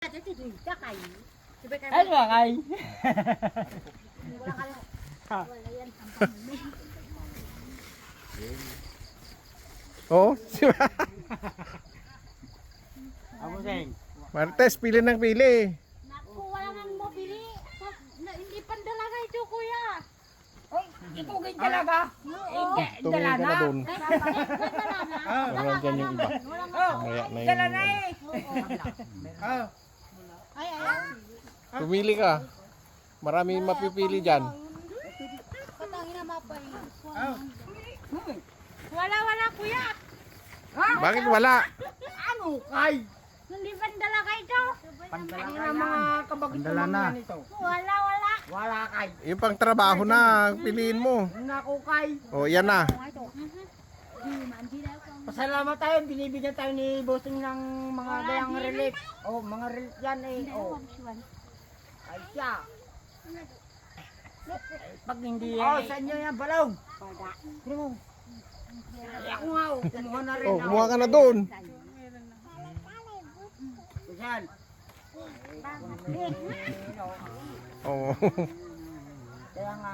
Ay, lakay. Oo. Ako sing. Martes, pili ng pili. Naku, wala nang mabili. Hindi pandalaga ito, kuya. Itugin talaga. Tumingin ka na dun. Pandalaga. Meron dyan yung iba. Mamaya na yung... ano. Ay. Pumili ka. Marami mapipili dyan. Patangin na mapay. Wala, kuya. Bakit wala? Ano kay? Hindi pandalaga ito. Pandala na mga kabagit naman ito. Wala. Wala kay. Yung pang trabaho na, piliin mo. Naku kay. O, yan na. Pasalamat tayo, binibigyan tayo ni Bossing ng mga gayang relief. Oh, mga relief yan eh. Oh. Ay siya. Pag hindi yan. Oh, sa inyo yan, balong. Ano mo? Ay, ako nga, oh. Kumuha na rin. O, kumuha ka na dun. Yan. Oo. Kaya nga,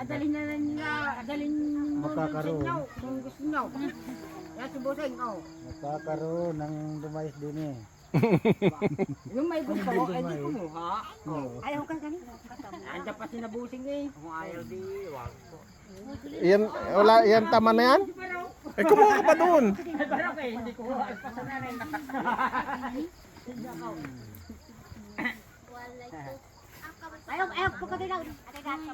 adalin na lang nila, adalin mo sa inyo, kung gusto nyo. Kaya si Bossing, oh. Magkakaroon ng dumayos din eh. Yung may gusto, eh di kumuha. Oh. Ayaw ka kanina. Andiyan pa si na Bossing eh. Kung ayaw di, wag. Yan, wala, yan tama na yan? Eh, kumuha ka pa dun. Ay, barok eh, hindi ko alpasan na rin. Ayaw, pagkatilaw. Ayaw,